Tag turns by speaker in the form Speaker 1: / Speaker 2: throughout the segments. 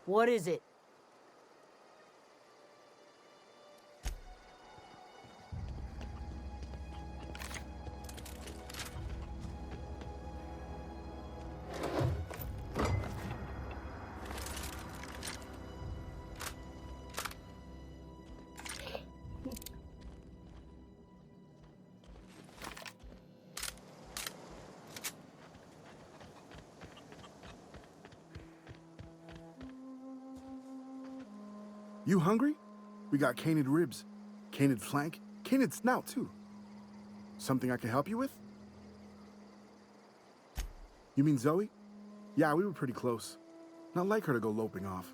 Speaker 1: What is it?
Speaker 2: You hungry? We got canid ribs, canid flank, canid snout too. Something I can help you with? You mean Zoe? Yeah, we were pretty close. Not like her to go loping off.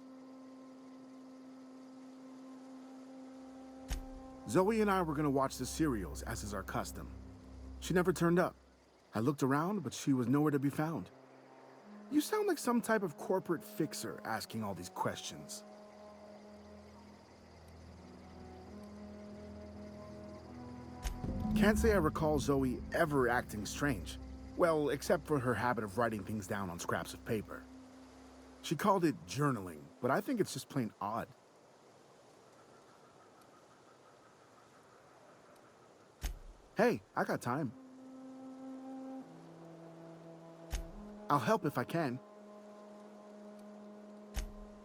Speaker 2: Zoe and I were gonna watch the serials, as is our custom. She never turned up. I looked around, but she was nowhere to be found. You sound like some type of corporate fixer asking all these questions. Can't say I recall Zoe ever acting strange. Well, except for her habit of writing things down on scraps of paper. She called it journaling, but I think it's just plain odd. Hey, I got time. I'll help if I can.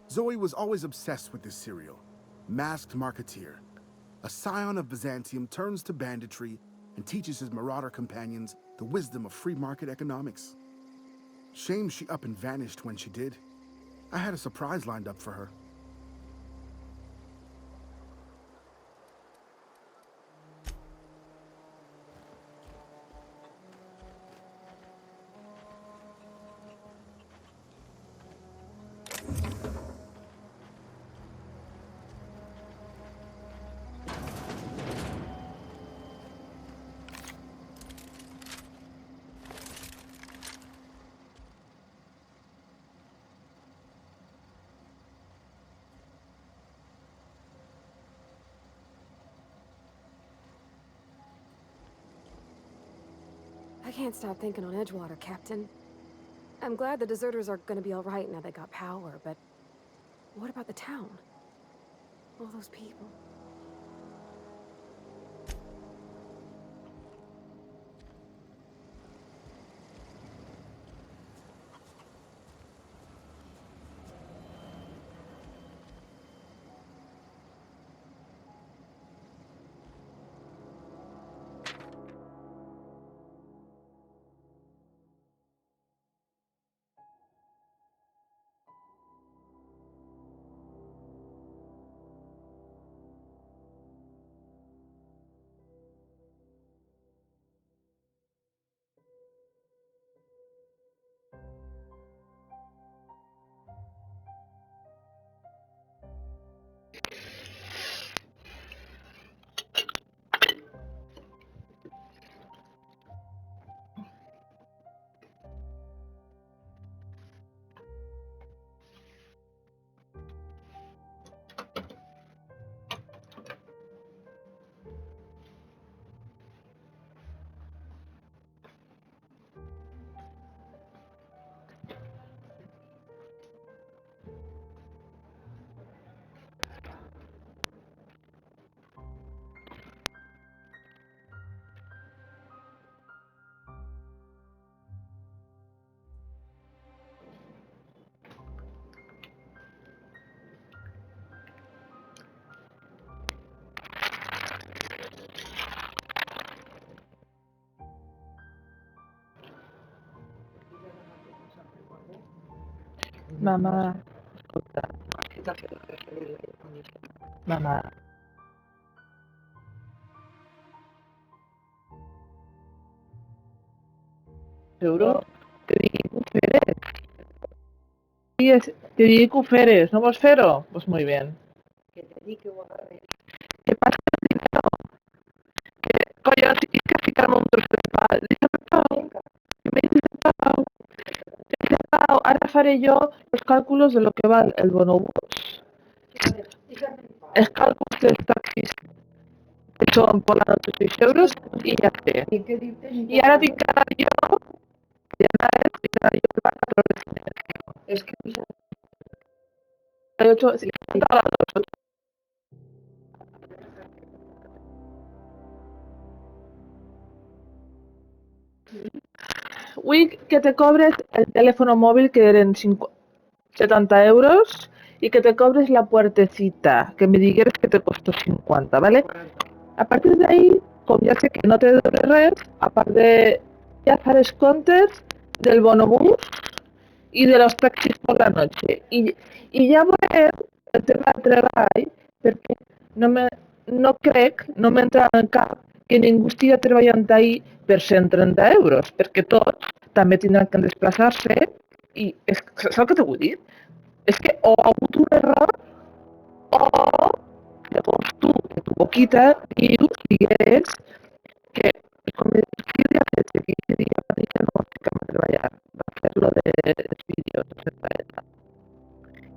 Speaker 2: Zoe was always obsessed with this serial. Masked Marketeer. A scion of Byzantium turns to banditry and teaches his marauder companions the wisdom of free market economics. Shame she up and vanished when she did. I had a surprise lined up for her.
Speaker 3: I can't stop thinking on Edgewater, Captain. I'm glad the deserters are gonna be alright now they got power, but what about the town? All those people.
Speaker 4: Mamma, ascolta, mamma, ¿seguro? Te di Cuferes. Te di Cuferes, ¿no Fero? Pues muy bien. ¿Qué pasa? Coglio, ti scaricano un trozo di palo. Dice Pau, me dice Pau, dice Pau, ahora faré yo los cálculos de lo que va el bonobús. Els càlculs dels taxis que són per la nota 6 euros i ja sé. I ara tinc que anar jo, i anar jo per 4 hores i media. 38, sí, a las 2. Uy, que te cobres el teléfono móvil que eren 70 euros y que te cobres la puertecita, que me digueres que te costó 50, ¿vale? A partir de ahí, com ja sé que no te doble res, a part de ja faràs comptes del bonobús i de los taxis por la noche. I ja veurem el tema del treball, perquè no, me, no crec, no m'entra en cap que ningú estigui treballant ahir per 130 euros, perquè tots també tindran que desplaçar-se i saps el que t'ho vull dir? És que o ha hagut un error o llavors tu, de tu boquita, digues que com que li ha fet que 15 dies va dir que no ficam a treballar, va fer lo dels vídeos de Centraeta.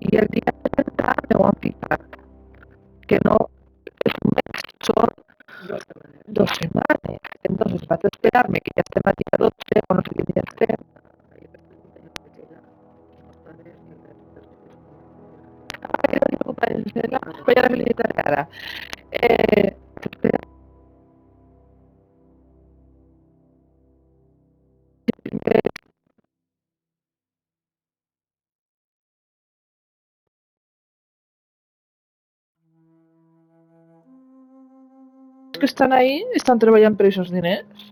Speaker 4: I el dia 30 no ho han ficat, que no és un mes, són 2 setmanes. Entonces vaig esperar-me que ja estem a dia 12 o no sé quin dia estem. Ai, no tinc companyes, vaig a la militar ara. Espera, que estan ahí, estan treballant per aquests diners.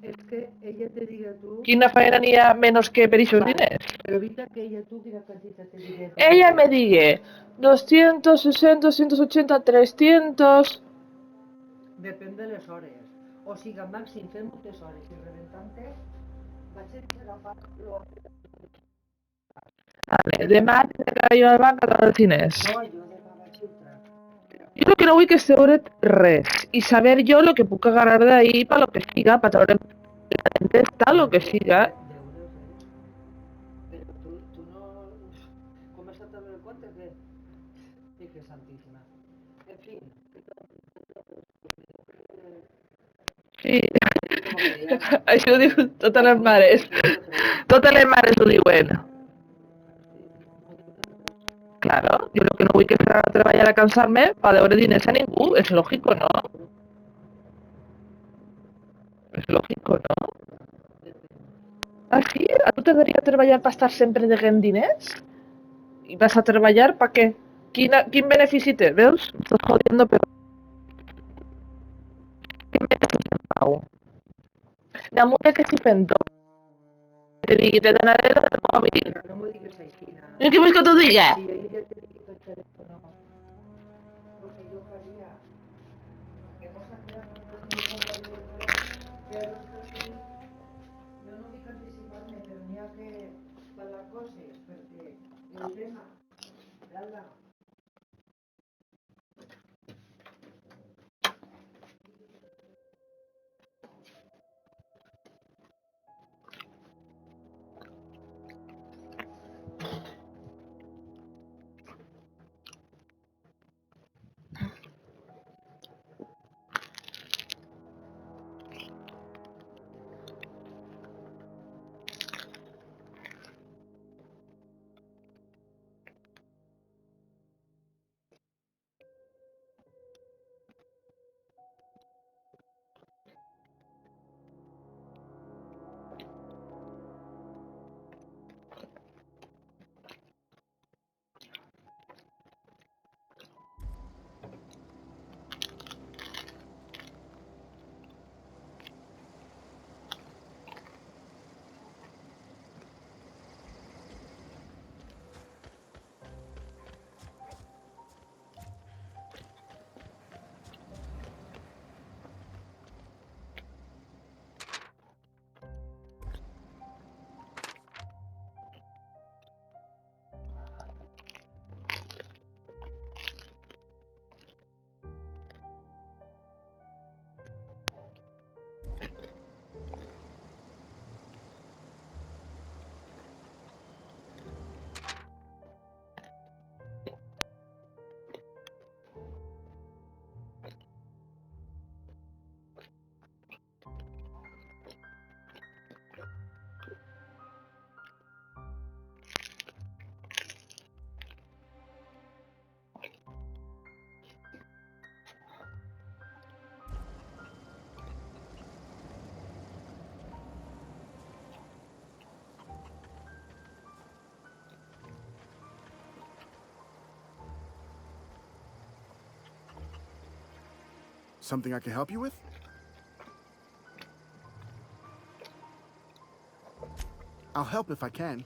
Speaker 1: És que ella te diga tu,
Speaker 4: Quina feina n'hi ha menys que per aquests diners?
Speaker 1: però evita que ella tu quina quantitat te diga.
Speaker 4: Ella me digue 200, 60, 180, 300.
Speaker 1: Depèn de les hores. O sigui, màxim fem moltes hores i rebentant-te, vaig a agafar lo...
Speaker 4: Vale, demà tindré jo al banc a tots els diners.
Speaker 1: No, jo demà vaig filtrar.
Speaker 4: Jo el que no vull que és veure res i saber jo el que puc agarrar d'ahí per lo que siga, per treure la tempesta, lo que siga.
Speaker 1: Deures, però tu no... Com has estat el compte que... Pique santíssima. En fi,
Speaker 4: Sí. Això ho diuen totes les mares. Totes les mares ho diuen. Claro, yo lo que no voy a entrar a trabajar a cansarme para devolver dinero a ningún, es lógico, ¿no? Es lógico, ¿no? ¿Ah, sí? ¿A tu t'agradaria treballar per estar sempre deguent diners? I vas a treballar per què? Quin benefici té? Veus? Estàs jodiendo, però... Quin benefici en pau? Damunt que si fent tot. Te digui, te donaré el mòbil.
Speaker 1: no m'ho digues així.
Speaker 4: I què vols que t'ho diga?
Speaker 1: Si ella te digui per telèfon, el que jo faria, que no s'ha creat però jo no dic anticipar-me, però n'hi ha que parlar coses, perquè el tema, Alba,
Speaker 2: Something I can help you with? I'll help if I can.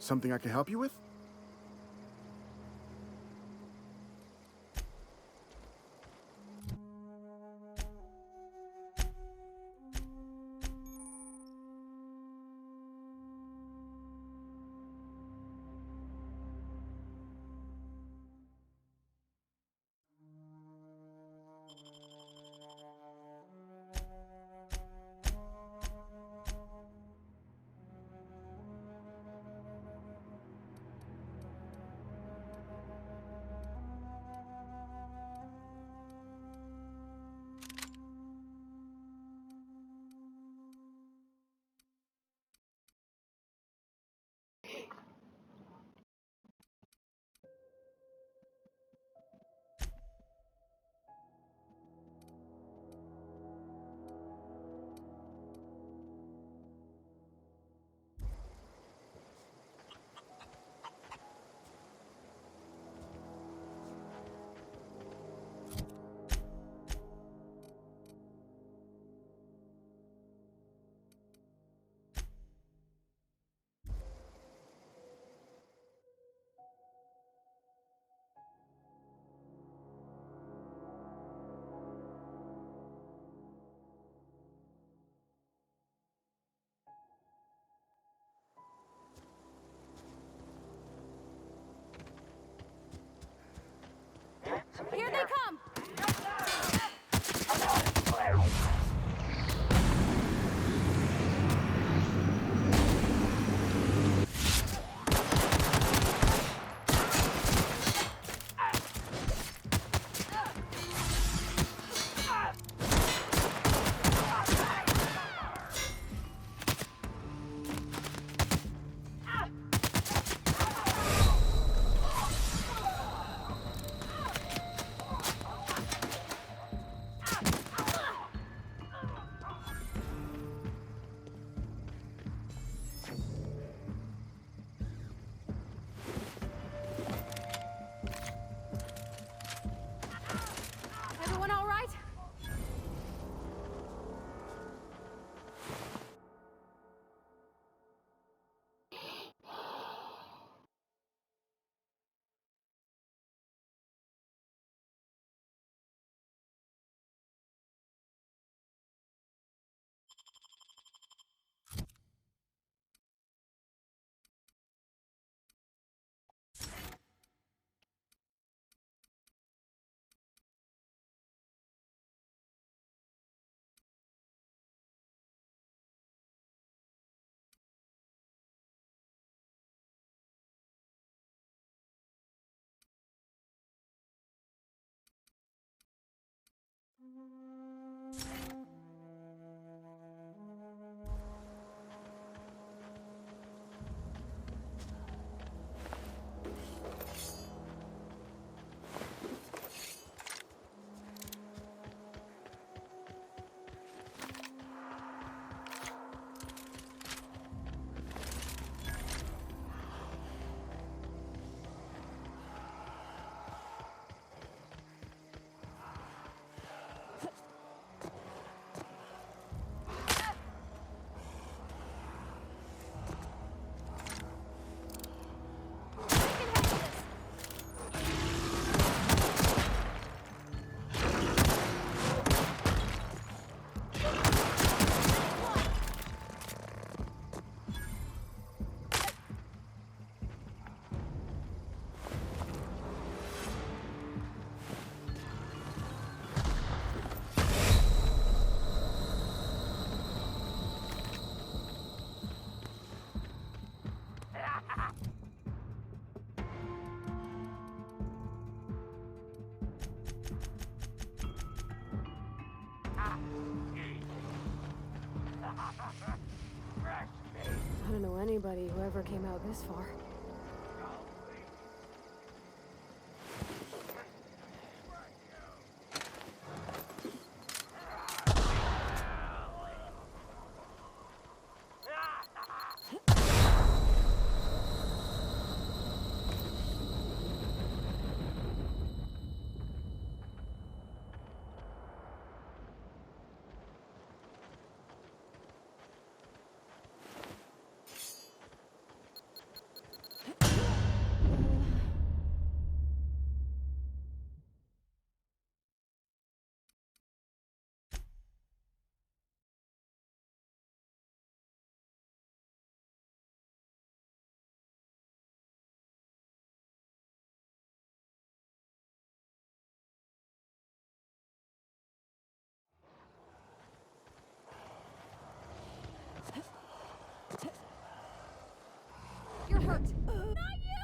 Speaker 2: Something I can help you with?
Speaker 3: I don't know anybody who ever came out this far. You're hurt. Not you!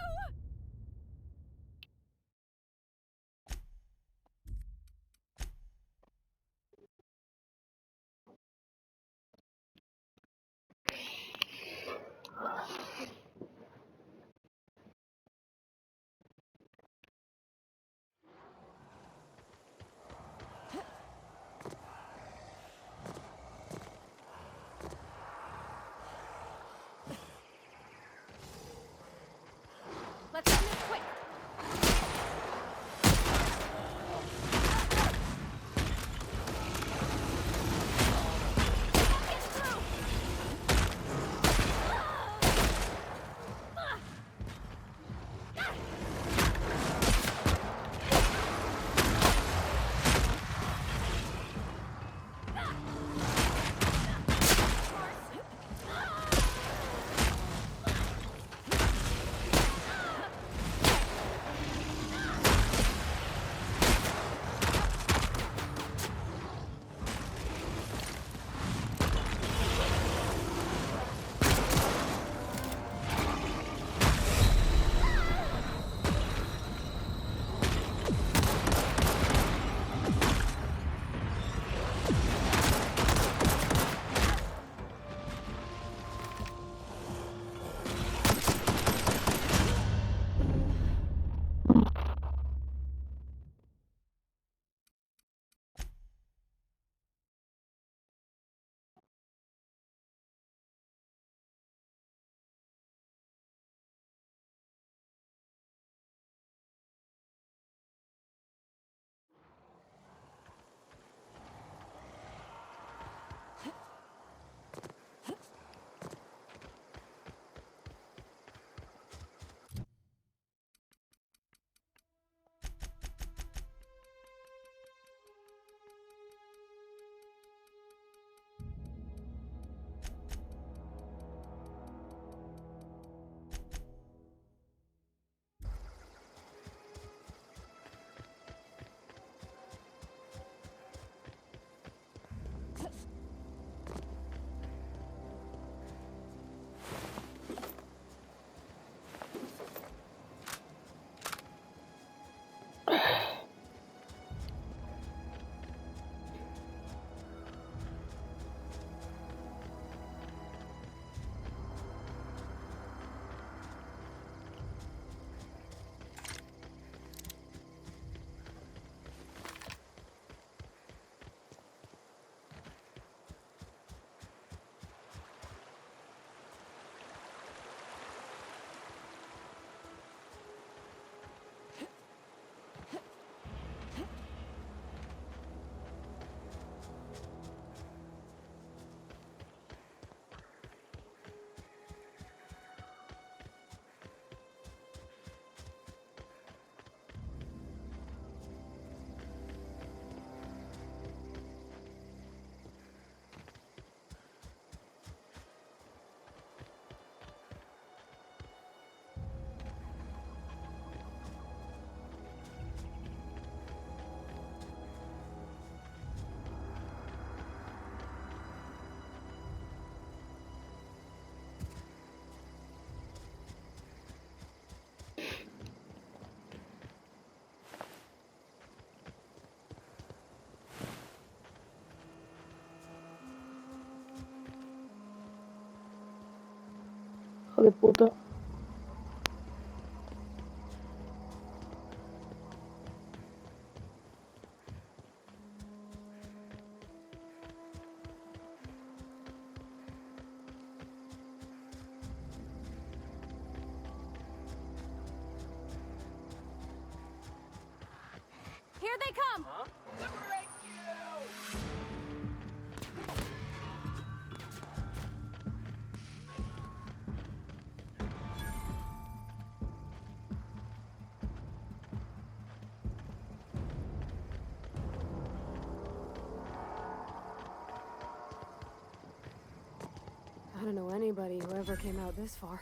Speaker 4: Hijo de puta.
Speaker 3: Here they come! I don't know anybody who ever came out this far.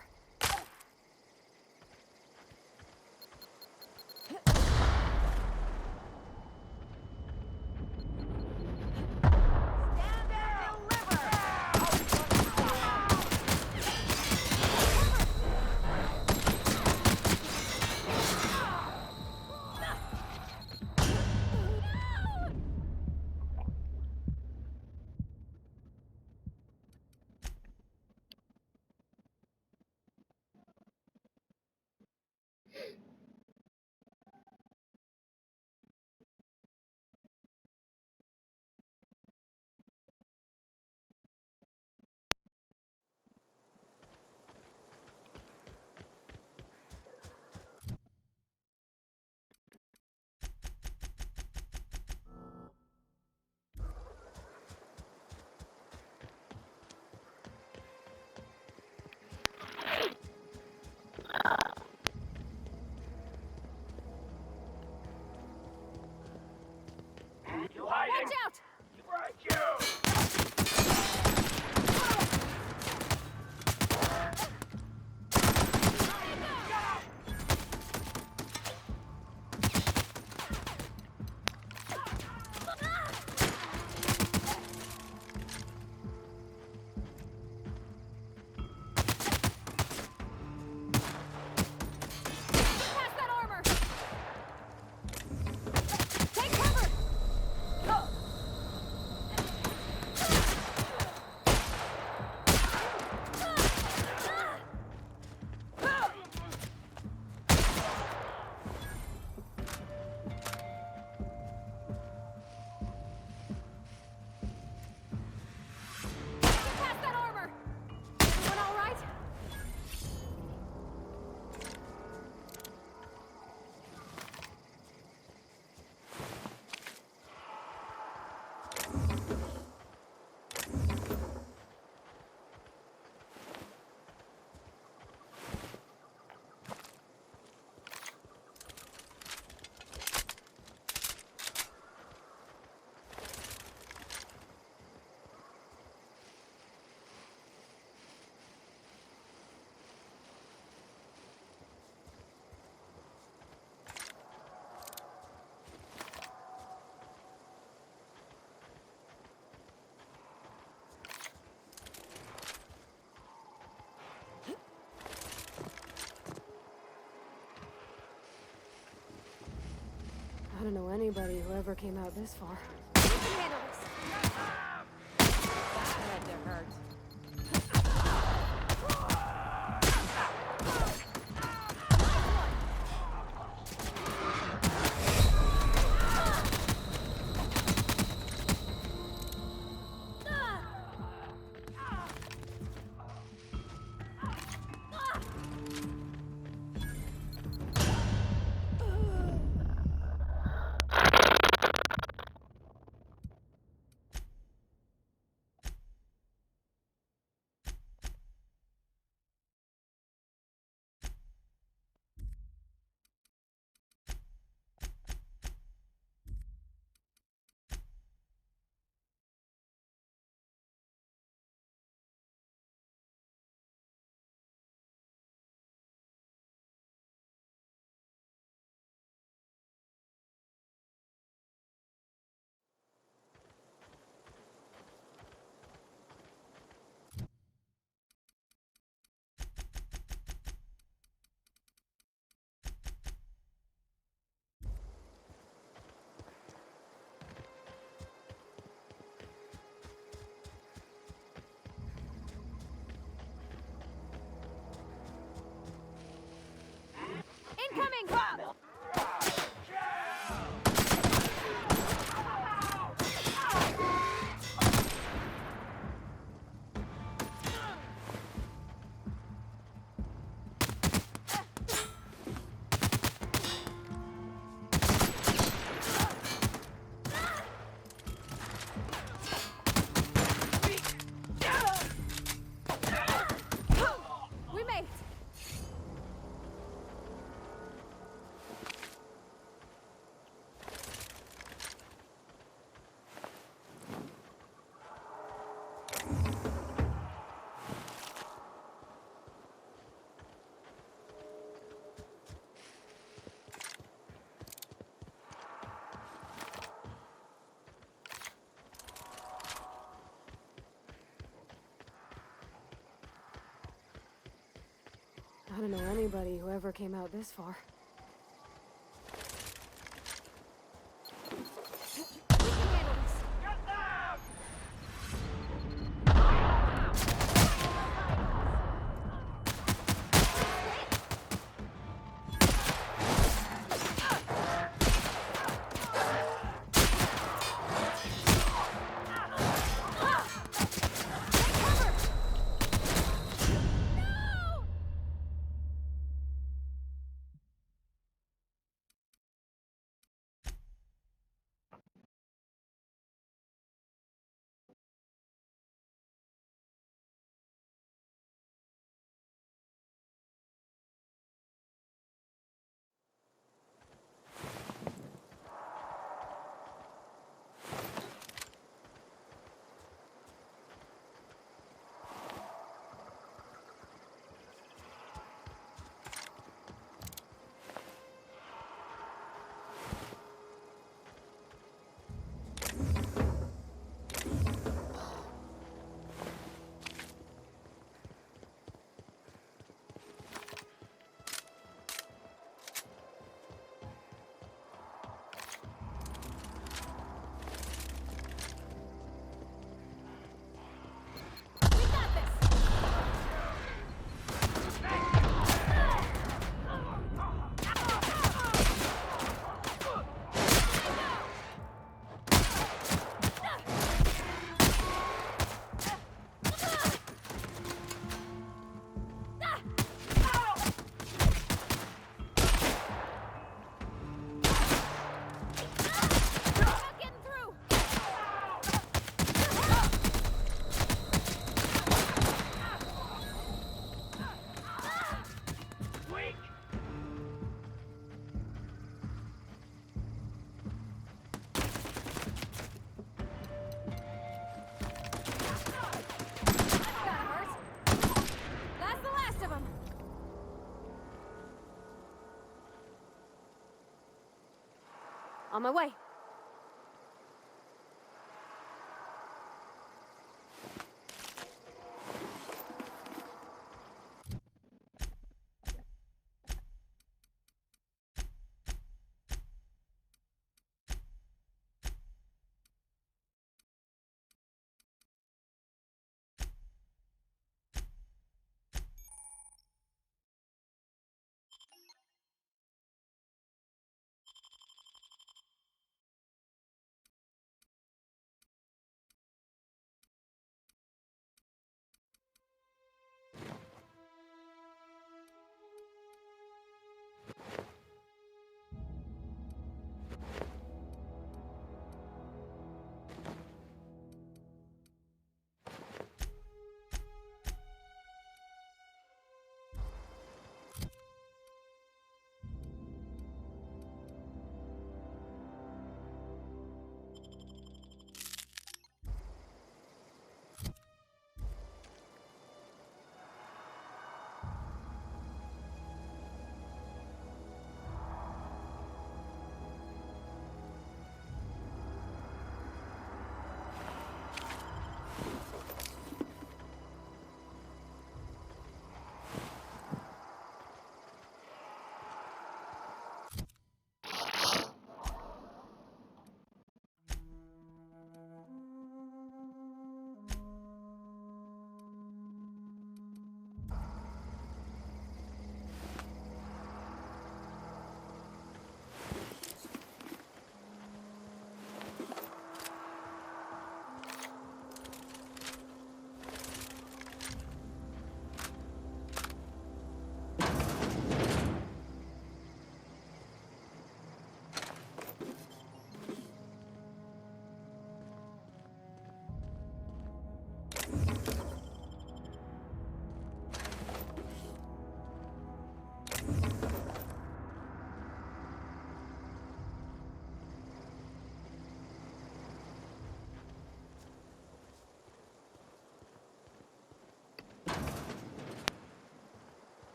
Speaker 3: Watch out! Pass that armor! Take cover! Pass that armor! Everyone all right? I don't know anybody who ever came out this far. You can handle this. That had to hurt. I don't know anybody who ever came out this far. We can handle this. On my way.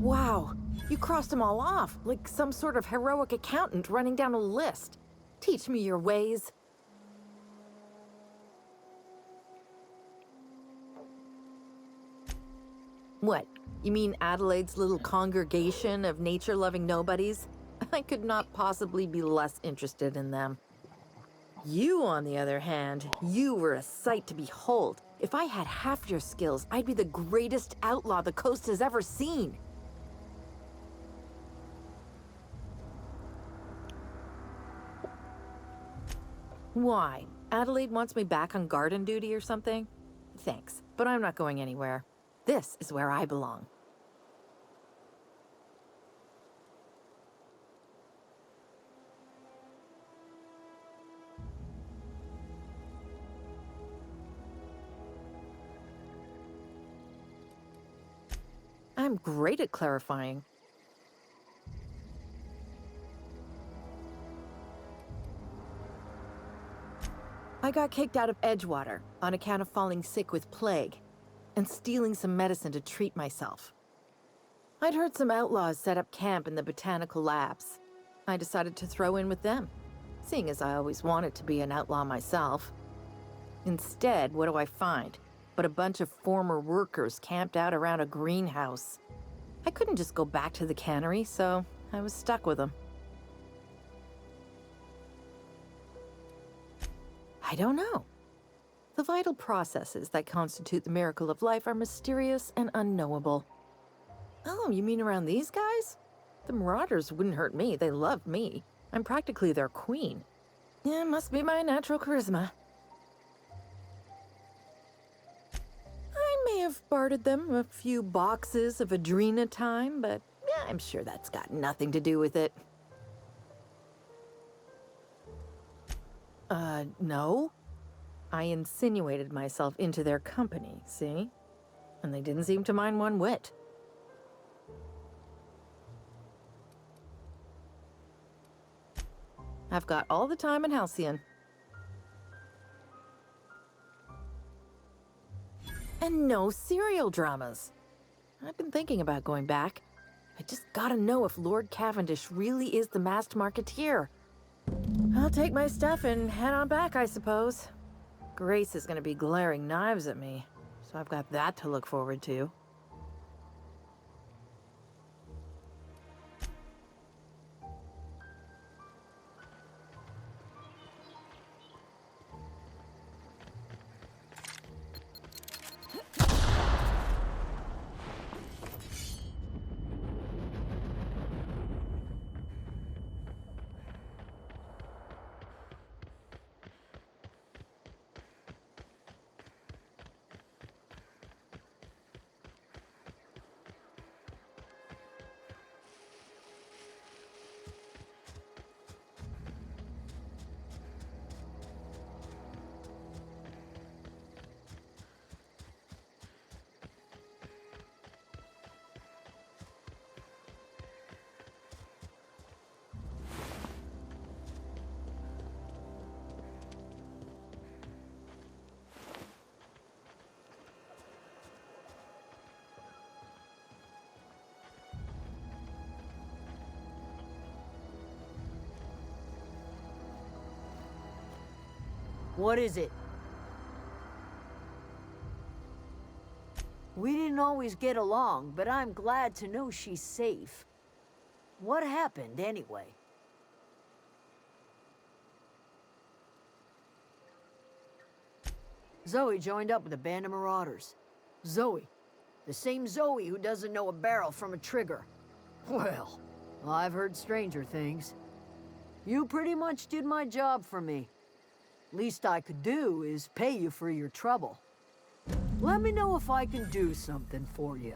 Speaker 5: Wow, you crossed them all off, like some sort of heroic accountant running down a list. Teach me your ways. What? You mean Adelaide's little congregation of nature-loving nobodies? I could not possibly be less interested in them. You, on the other hand, you were a sight to behold. If I had half your skills, I'd be the greatest outlaw the coast has ever seen. Why? Adelaide wants me back on garden duty or something? Thanks, but I'm not going anywhere. This is where I belong. I'm great at clarifying. I got kicked out of Edgewater on account of falling sick with plague and stealing some medicine to treat myself. I'd heard some outlaws set up camp in the botanical labs. I decided to throw in with them, seeing as I always wanted to be an outlaw myself. Instead, what do I find but a bunch of former workers camped out around a greenhouse? I couldn't just go back to the cannery, so I was stuck with them. I don't know. The vital processes that constitute the miracle of life are mysterious and unknowable. Oh, you mean around these guys? The Marauders wouldn't hurt me. They love me. I'm practically their queen. Yeah, must be my natural charisma. I may have bartered them a few boxes of Adrena time, but yeah, I'm sure that's got nothing to do with it. No. I insinuated myself into their company, see? And they didn't seem to mind one whit. I've got all the time in Halcyon. And no serial dramas. I've been thinking about going back. I just gotta know if Lord Cavendish really is the masked marketeer. I'll take my stuff and head on back, I suppose. Grace is gonna be glaring knives at me, so I've got that to look forward to.
Speaker 6: What is it? We didn't always get along, but I'm glad to know she's safe. What happened, anyway? Zoe joined up with a band of marauders. Zoe. The same Zoe who doesn't know a barrel from a trigger. Well, I've heard stranger things. You pretty much did my job for me. Least I could do is pay you for your trouble. Let me know if I can do something for you.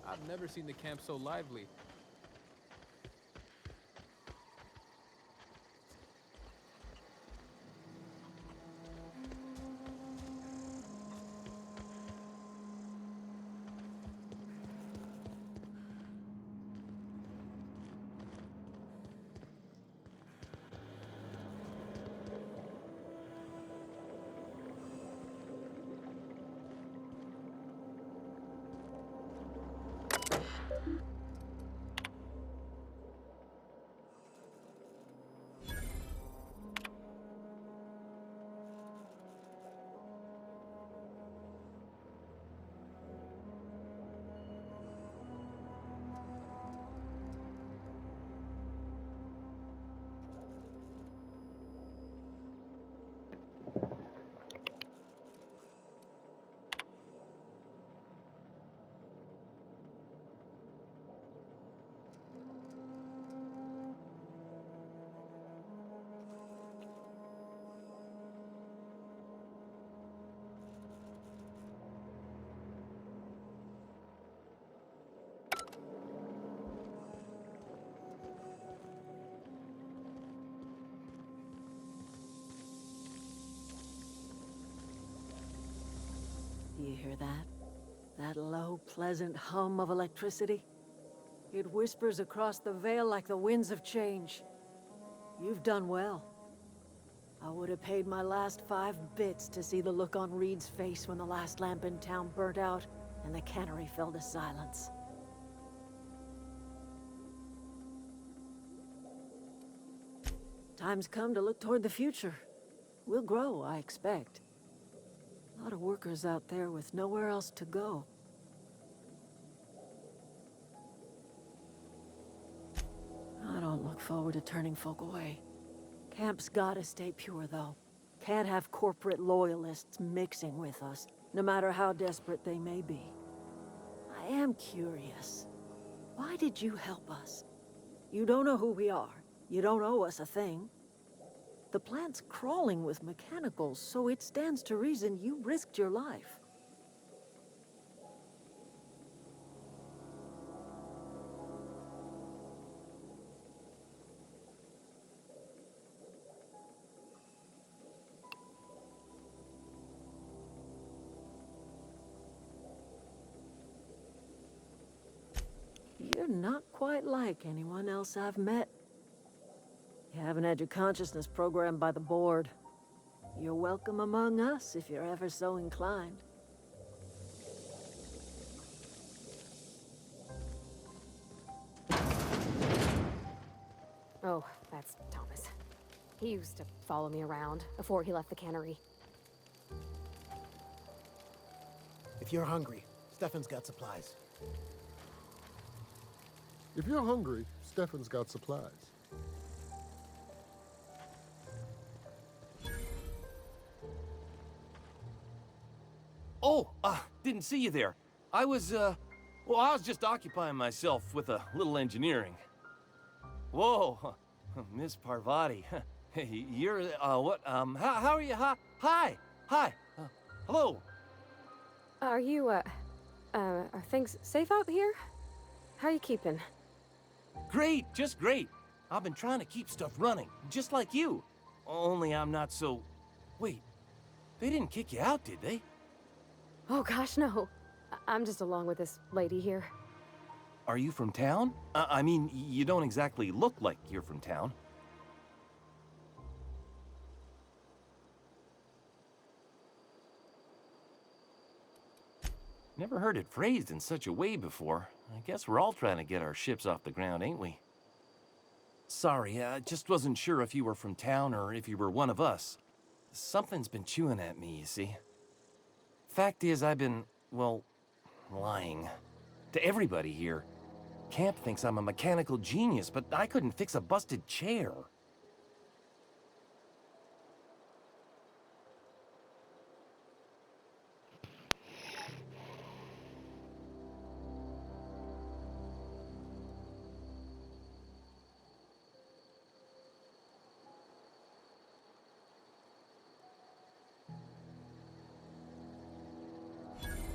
Speaker 7: I've never seen the camp so lively.
Speaker 6: You hear that? That low, pleasant hum of electricity? It whispers across the Vale like the winds of change. You've done well. I would have paid my last 5 bits to see the look on Reed's face when the last lamp in town burnt out and the cannery fell to silence. Time's come to look toward the future. We'll grow, I expect. A lot of workers out there with nowhere else to go. I don't look forward to turning folk away. Camp's gotta stay pure, though. Can't have corporate loyalists mixing with us, no matter how desperate they may be. I am curious. Why did you help us? You don't know who we are. You don't owe us a thing. The plant's crawling with mechanicals, so it stands to reason you risked your life. You're not quite like anyone else I've met. You haven't had your consciousness programmed by the board. You're welcome among us if you're ever so inclined.
Speaker 3: Oh, that's Thomas. He used to follow me around before he left the cannery.
Speaker 8: If you're hungry, Stefan's got supplies.
Speaker 9: If you're hungry, Stefan's got supplies.
Speaker 10: Oh, didn't see you there. I was just occupying myself with a little engineering. Whoa, Miss Parvati. You're, what, how are you? Hi, hello.
Speaker 3: Are you, are things safe out here? How are you keeping?
Speaker 10: Great, just great. I've been trying to keep stuff running, just like you. Only I'm not so... Wait, they didn't kick you out, did they?
Speaker 3: Oh gosh, no. I'm just along with this lady here.
Speaker 10: Are you from town? I mean, you don't exactly look like you're from town. Never heard it phrased in such a way before. I guess we're all trying to get our ships off the ground, ain't we? Sorry, I just wasn't sure if you were from town or if you were one of us. Something's been chewing at me, you see. Fact is, I've been, well, lying. To everybody here. Camp thinks I'm a mechanical genius, but I couldn't fix a busted chair.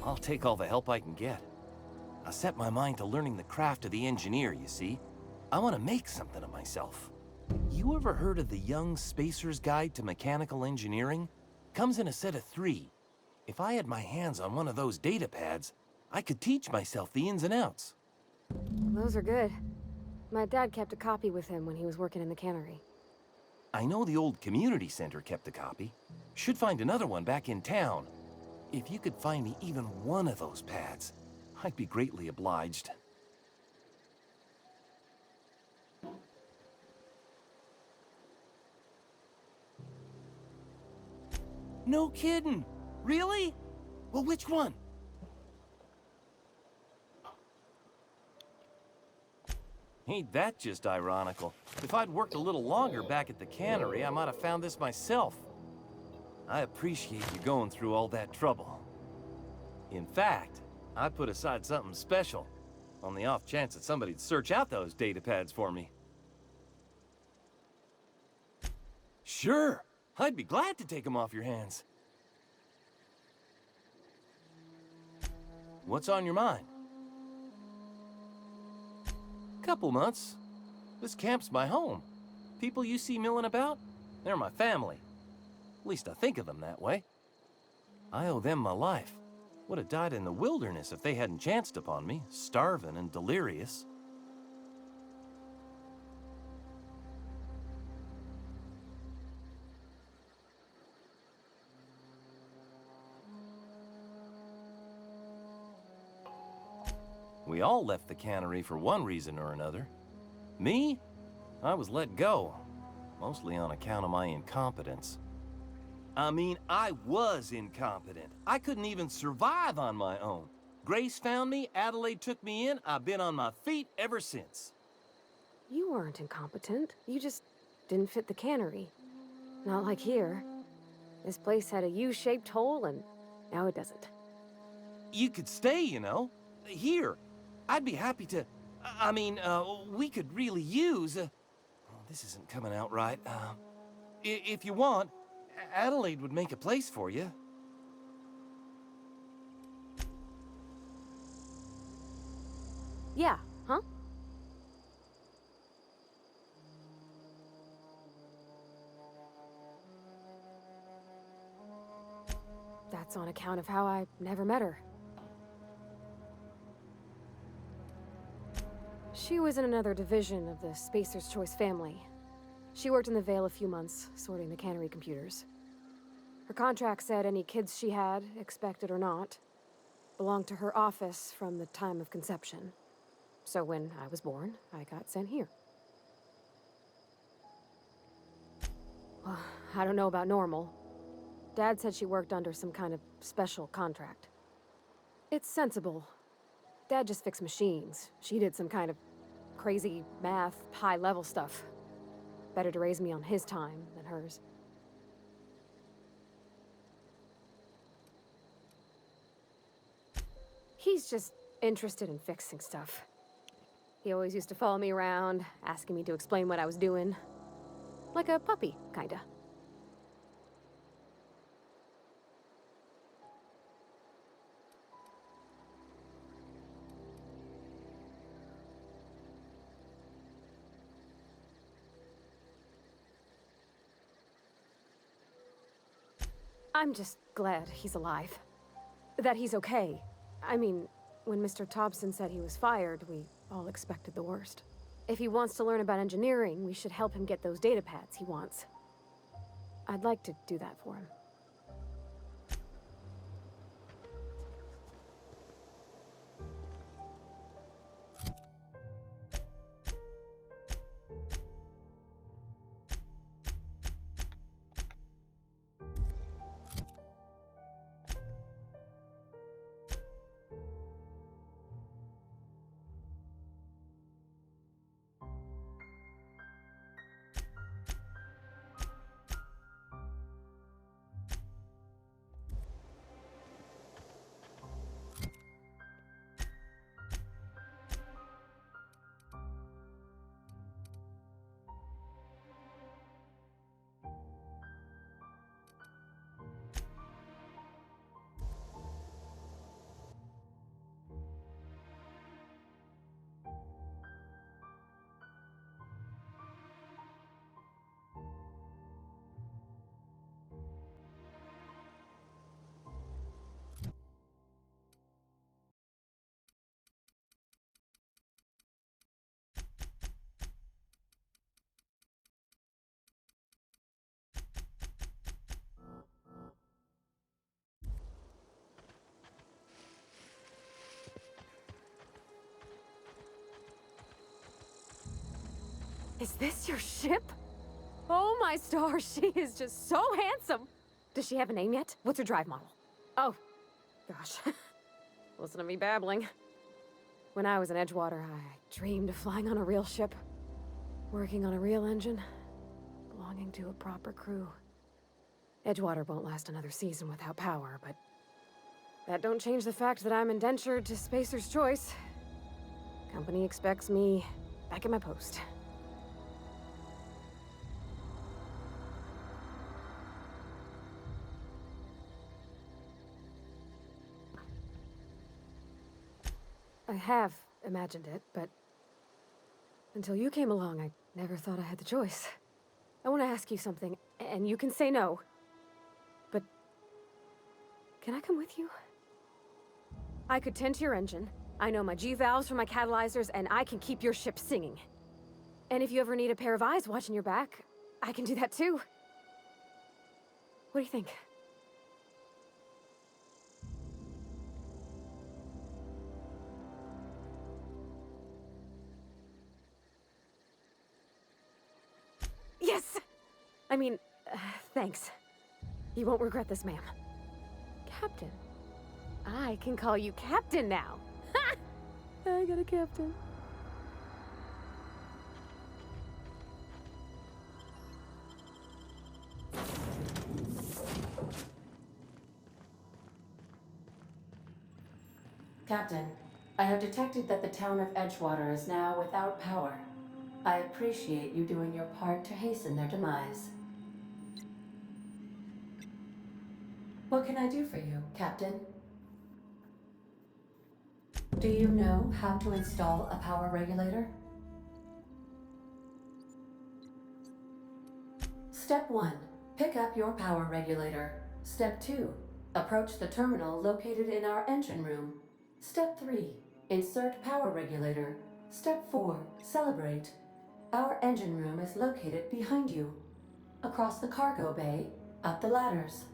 Speaker 10: I'll take all the help I can get. I set my mind to learning the craft of the engineer, you see. I want to make something of myself. You ever heard of the Young Spacer's Guide to Mechanical Engineering? Comes in a set of 3. If I had my hands on one of those data pads, I could teach myself the ins and outs.
Speaker 3: Those are good. My dad kept a copy with him when he was working in the cannery.
Speaker 10: I know the old community center kept a copy. Should find another one back in town. If you could find me even one of those pads, I'd be greatly obliged. No kidding! Really? Well, which one? Ain't that just ironical? If I'd worked a little longer back at the cannery, I might have found this myself. I appreciate you going through all that trouble. In fact, I put aside something special, on the off chance that somebody'd search out those data pads for me. Sure, I'd be glad to take them off your hands. What's on your mind? Couple months. This camp's my home. People you see milling about, they're my family. At least I think of them that way. I owe them my life. Would have died in the wilderness if they hadn't chanced upon me, starving and delirious. We all left the cannery for one reason or another. Me? I was let go, mostly on account of my incompetence. I mean, I was incompetent. I couldn't even survive on my own. Grace found me, Adelaide took me in, I've been on my feet ever since.
Speaker 3: You weren't incompetent. You just didn't fit the cannery. Not like here. This place had a U-shaped hole, and now it doesn't.
Speaker 10: You could stay, you know. Here. I'd be happy to... I mean, we could really use... oh, this isn't coming out right. If you want, Adelaide would make a place for you.
Speaker 3: Yeah, huh? That's on account of how I never met her. She was in another division of the Spacer's Choice family. She worked in the Vale a few months, sorting the cannery computers. Her contract said any kids she had, expected or not, belonged to her office from the time of conception. So when I was born, I got sent here. Well, I don't know about normal. Dad said she worked under some kind of special contract. It's sensible. Dad just fixed machines. She did some kind of crazy math, high-level stuff. Better to raise me on his time than hers. He's just interested in fixing stuff. He always used to follow me around, asking me to explain what I was doing. Like a puppy, kinda. I'm just glad he's alive. That he's okay. I mean, when Mr. Thompson said he was fired, we all expected the worst. If he wants to learn about engineering, we should help him get those data pads he wants. I'd like to do that for him. Is this your ship? Oh my stars, she is just so handsome! Does she have a name yet? What's her drive model? Oh, gosh. Listen to me babbling. When I was in Edgewater, I dreamed of flying on a real ship, working on a real engine, belonging to a proper crew. Edgewater won't last another season without power, but that don't change the fact that I'm indentured to Spacer's Choice. Company expects me back at my post. I have imagined it, but until you came along, I never thought I had the choice. I want to ask you something, and you can say no. But can I come with you? I could tend to your engine. I know my G-valves for my catalyzers, and I can keep your ship singing. And if you ever need a pair of eyes watching your back, I can do that too. What do you think? Yes! I mean, thanks. You won't regret this, ma'am. Captain. I can call you Captain now. Ha! I got a captain.
Speaker 11: Captain, I have detected that the town of Edgewater is now without power. I appreciate you doing your part to hasten their demise. What can I do for you, Captain? Do you know how to install a power regulator? Step 1. Pick up your power regulator. Step 2. Approach the terminal located in our engine room. Step 3. Insert power regulator. Step 4. Celebrate. Our engine room is located behind you. Across the cargo bay, up the ladders.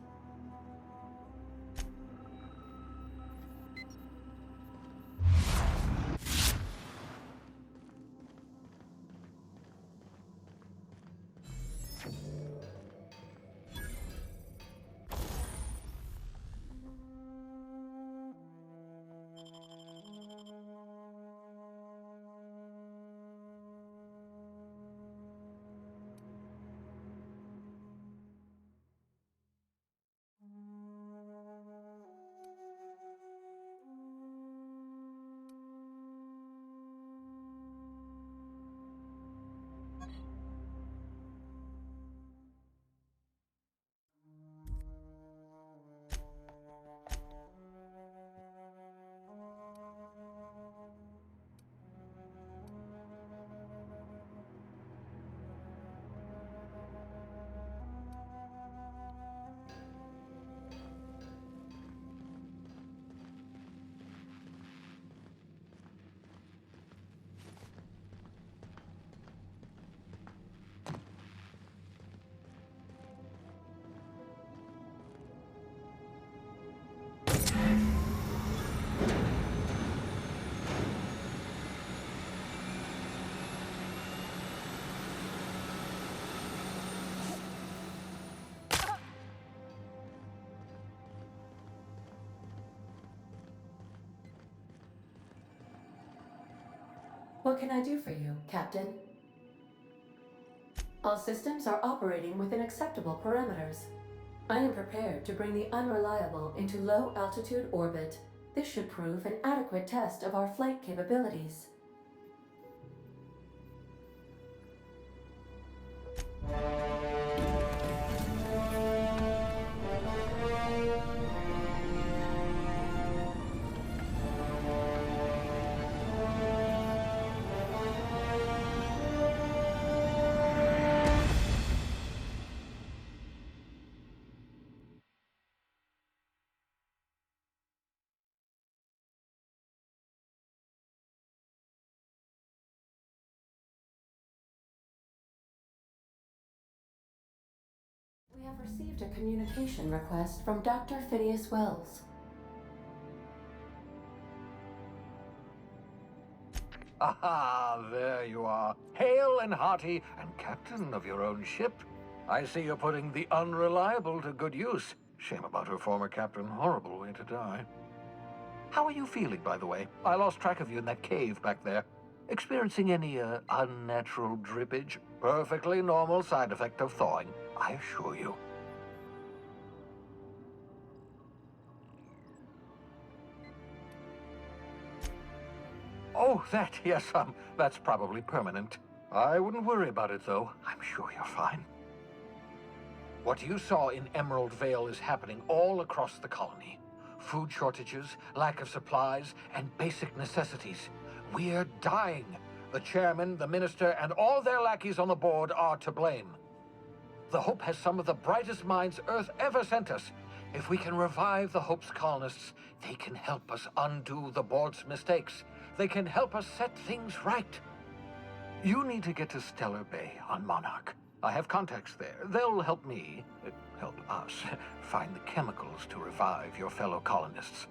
Speaker 11: What can I do for you, Captain? All systems are operating within acceptable parameters. I am prepared to bring the Unreliable into low-altitude orbit. This should prove an adequate test of our flight capabilities. We have received a communication request from Dr. Phineas Wells.
Speaker 12: Aha, there you are. Hale and hearty, and captain of your own ship. I see you're putting the Unreliable to good use. Shame about her former captain. Horrible way to die. How are you feeling, by the way? I lost track of you in that cave back there. Experiencing any, unnatural drippage? Perfectly normal side effect of thawing, I assure you. Oh, that, yes, that's probably permanent. I wouldn't worry about it, though. I'm sure you're fine. What you saw in Emerald Vale is happening all across the colony. Food shortages, lack of supplies, and basic necessities. We're dying. The chairman, the minister, and all their lackeys on the board are to blame. The Hope has some of the brightest minds Earth ever sent us. If we can revive the Hope's colonists, they can help us undo the board's mistakes. They can help us set things right. You need to get to Stellar Bay on Monarch. I have contacts there. They'll help me, help us, find the chemicals to revive your fellow colonists.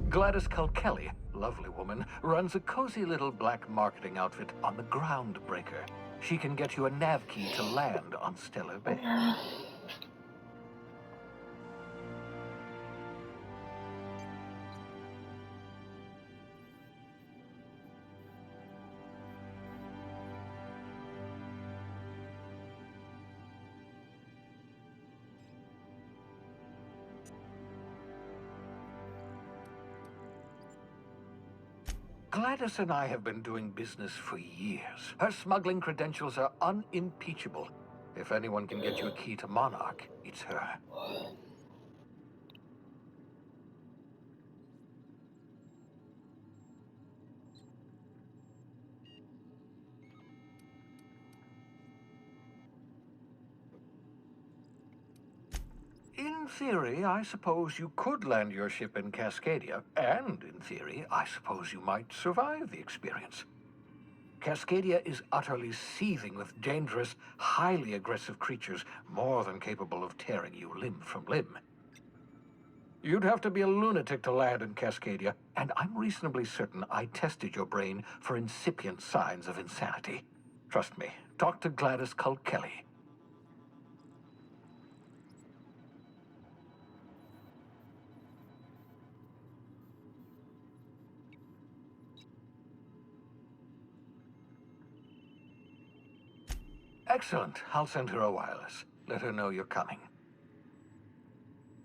Speaker 12: Gladys Culkelly, lovely woman, runs a cozy little black marketing outfit on the Groundbreaker. She can get you a nav key to land on Stellar Bay. Gladys and I have been doing business for years. Her smuggling credentials are unimpeachable. If anyone can get you a key to Monarch, it's her. In theory, I suppose you could land your ship in Cascadia, and in theory, I suppose you might survive the experience. Cascadia is utterly seething with dangerous, highly aggressive creatures, more than capable of tearing you limb from limb. You'd have to be a lunatic to land in Cascadia, and I'm reasonably certain I tested your brain for incipient signs of insanity. Trust me, talk to Gladys Culkelly. Excellent. I'll send her a wireless. Let her know you're coming.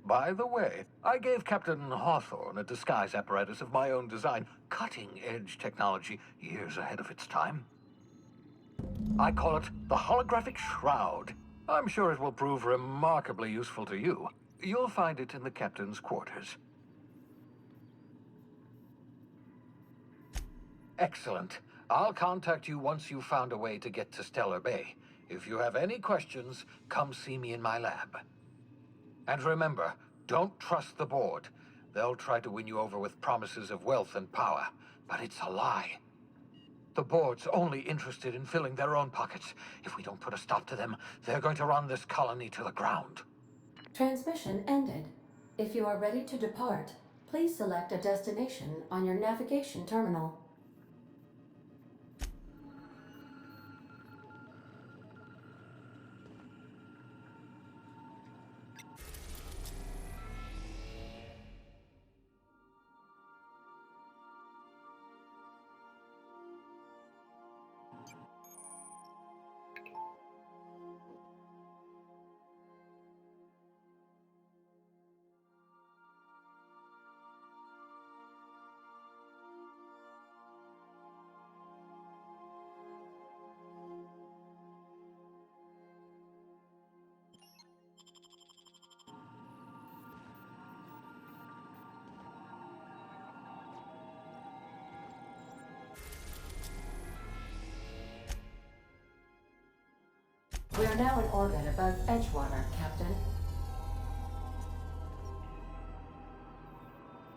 Speaker 12: By the way, I gave Captain Hawthorne a disguise apparatus of my own design, cutting-edge technology years ahead of its time. I call it the Holographic Shroud. I'm sure it will prove remarkably useful to you. You'll find it in the captain's quarters. Excellent. I'll contact you once you've found a way to get to Stellar Bay. If you have any questions, come see me in my lab. And remember, don't trust the board. They'll try to win you over with promises of wealth and power, but it's a lie. The board's only interested in filling their own pockets. If we don't put a stop to them, they're going to run this colony to the ground.
Speaker 11: Transmission ended. If you are ready to depart, please select a destination on your navigation terminal. We are now in orbit above Edgewater, Captain.